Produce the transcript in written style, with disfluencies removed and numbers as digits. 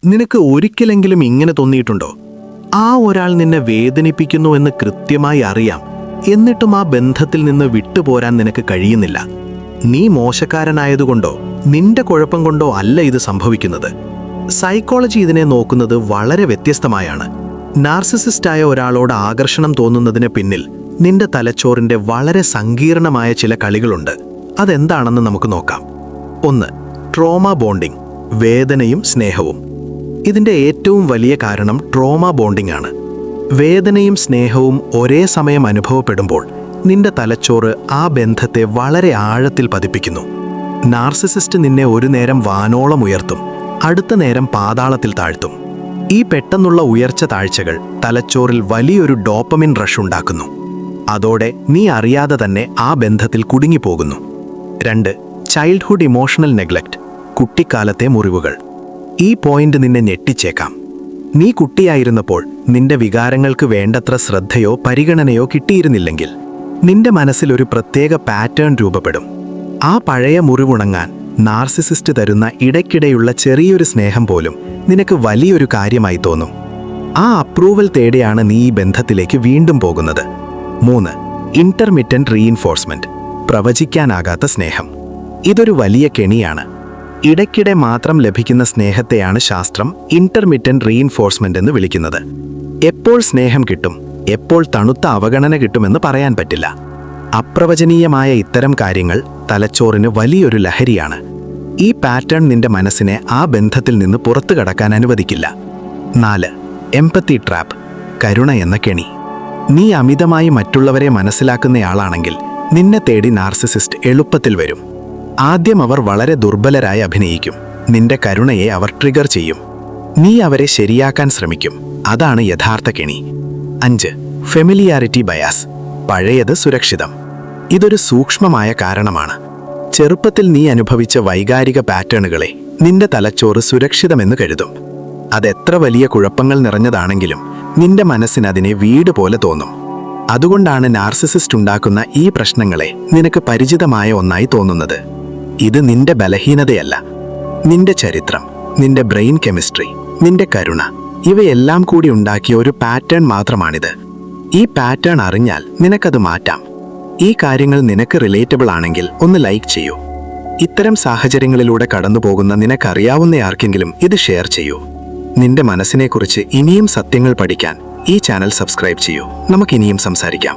നിനക്ക് ഒരിക്കലെങ്കിലും ഇങ്ങനെ തോന്നിയിട്ടുണ്ടോ? ആ ഒരാൾ നിന്നെ വേദനിപ്പിക്കുന്നു എന്ന് കൃത്യമായി അറിയാം, എന്നിട്ടും ആ ബന്ധത്തിൽ നിന്ന് വിട്ടുപോരാൻ നിനക്ക് കഴിയുന്നില്ല. നീ മോശക്കാരനായതുകൊണ്ടോ നിന്റെ കുഴപ്പം കൊണ്ടോ അല്ല ഇത് സംഭവിക്കുന്നത്. സൈക്കോളജി ഇതിനെ നോക്കുന്നത് വളരെ വ്യത്യസ്തമായാണ്. നാർസിസിസ്റ്റായ ഒരാളോട് ആകർഷണം തോന്നുന്നതിന് പിന്നിൽ നിന്റെ തലച്ചോറിന്റെ വളരെ സങ്കീർണമായ ചില കളികളുണ്ട്. അതെന്താണെന്ന് നമുക്ക് നോക്കാം. 1. ട്രോമ ബോണ്ടിംഗ്, വേദനയും സ്നേഹവും. ഇതിന്റെ ഏറ്റവും വലിയ കാരണം ട്രോമ ബോണ്ടിംഗ് ആണ്. വേദനയും സ്നേഹവും ഒരേ സമയം അനുഭവപ്പെടുമ്പോൾ നിന്റെ തലച്ചോറ് ആ ബന്ധത്തെ വളരെ ആഴത്തിൽ പതിപ്പിക്കുന്നു. നാർസിസിസ്റ്റ് നിന്നെ ഒരു നേരം വാനോളം ഉയർത്തും, അടുത്ത നേരം പാതാളത്തിൽ താഴ്ത്തും. ഈ പെട്ടെന്നുള്ള ഉയർച്ച താഴ്ചകൾ തലച്ചോറിൽ വലിയൊരു ഡോപ്പമിൻ റഷ് ഉണ്ടാക്കുന്നു. അതോടെ നീ അറിയാതെ തന്നെ ആ ബന്ധത്തിൽ കുടുങ്ങിപ്പോകുന്നു. 2. ചൈൽഡ്ഹുഡ് ഇമോഷണൽ നെഗ്ലക്റ്റ്, കുട്ടിക്കാലത്തെ മുറിവുകൾ. ഈ പോയിന്റ് നിന്നെ ഞെട്ടിച്ചേക്കാം. നീ കുട്ടിയായിരുന്നപ്പോൾ നിന്റെ വികാരങ്ങൾക്ക് വേണ്ടത്ര ശ്രദ്ധയോ പരിഗണനയോ കിട്ടിയിരുന്നില്ലെങ്കിൽ നിന്റെ മനസ്സിൽ ഒരു പ്രത്യേക പാറ്റേൺ രൂപപ്പെടും. ആ പഴയ മുറിവുണങ്ങാൻ നാർസിസിസ്റ്റ് തരുന്ന ഇടയ്ക്കിടെയുള്ള ചെറിയൊരു സ്നേഹം പോലും നിനക്ക് വലിയൊരു കാര്യമായി തോന്നും. ആ അപ്രൂവൽ തേടിയാണ് നീ ഈ ബന്ധത്തിലേക്ക് വീണ്ടും പോകുന്നത്. 3. ഇന്റർമിറ്റന്റ് റീഇൻഫോഴ്സ്മെന്റ്, പ്രവചിക്കാനാകാത്ത സ്നേഹം. ഇതൊരു വലിയ കെണിയാണ്. ഇടയ്ക്കിടെ മാത്രം ലഭിക്കുന്ന സ്നേഹത്തെയാണ് ശാസ്ത്രം ഇന്റർമിറ്റന്റ് റീഇൻഫോഴ്സ്മെന്റ് എന്ന് വിളിക്കുന്നത്. എപ്പോൾ സ്നേഹം കിട്ടും, എപ്പോൾ തണുത്ത അവഗണന കിട്ടുമെന്ന് പറയാൻ പറ്റില്ല. അപ്രവചനീയമായ ഇത്തരം കാര്യങ്ങൾ തലച്ചോറിന് വലിയൊരു ലഹരിയാണ്. ഈ പാറ്റേൺ നിന്റെ മനസ്സിനെ ആ ബന്ധത്തിൽ നിന്ന് പുറത്തു കടക്കാൻ അനുവദിക്കില്ല. 4. എംപത്തി ട്രാപ്പ്, കരുണ എന്ന കെണി. നീ അമിതമായി മറ്റുള്ളവരെ മനസ്സിലാക്കുന്നയാളാണെങ്കിൽ നിന്നെ തേടി നാർസിസിസ്റ്റ് എളുപ്പത്തിൽ വരും. ആദ്യം അവർ വളരെ ദുർബലരായി അഭിനയിക്കും. നിന്റെ കരുണയെ അവർ ട്രിഗർ ചെയ്യും. നീ അവരെ ശരിയാക്കാൻ ശ്രമിക്കും. അതാണ് യഥാർത്ഥ കെണി. 5. ഫെമിലിയാരിറ്റി ബയാസ്, പഴയത് സുരക്ഷിതം. ഇതൊരു സൂക്ഷ്മമായ കാരണമാണ്. ചെറുപ്പത്തിൽ നീ അനുഭവിച്ച വൈകാരിക പാറ്റേണുകളെ നിന്റെ തലച്ചോറ് സുരക്ഷിതമെന്ന് കരുതും. അതെത്ര വലിയ കുഴപ്പങ്ങൾ നിറഞ്ഞതാണെങ്കിലും നിന്റെ മനസ്സിന് അതിനെ വീട് പോലെ തോന്നും. അതുകൊണ്ടാണ് നാർസിസിസ്റ്റ് ഉണ്ടാക്കുന്ന ഈ പ്രശ്നങ്ങളെ നിനക്ക് പരിചിതമായ ഒന്നായി തോന്നുന്നത്. ഇത് നിന്റെ ബലഹീനതയല്ല. നിന്റെ ചരിത്രം, നിന്റെ ബ്രെയിൻ കെമിസ്ട്രി, നിന്റെ കരുണ, ഇവയെല്ലാം കൂടി ഉണ്ടാക്കിയ ഒരു പാറ്റേൺ മാത്രമാണിത്. ഈ പാറ്റേൺ അറിഞ്ഞാൽ നിനക്കത് മാറ്റാം. ഈ കാര്യങ്ങൾ നിനക്ക് റിലേറ്റബിൾ ആണെങ്കിൽ ഒന്ന് ലൈക്ക് ചെയ്യൂ. ഇത്തരം സാഹചര്യങ്ങളിലൂടെ കടന്നുപോകുന്ന നിനക്കറിയാവുന്ന ആർക്കെങ്കിലും ഇത് ഷെയർ ചെയ്യൂ. നിന്റെ മനസ്സിനെക്കുറിച്ച് ഇനിയും സത്യങ്ങൾ പഠിക്കാൻ ഈ ചാനൽ സബ്സ്ക്രൈബ് ചെയ്യൂ. നമുക്കിനിയും സംസാരിക്കാം.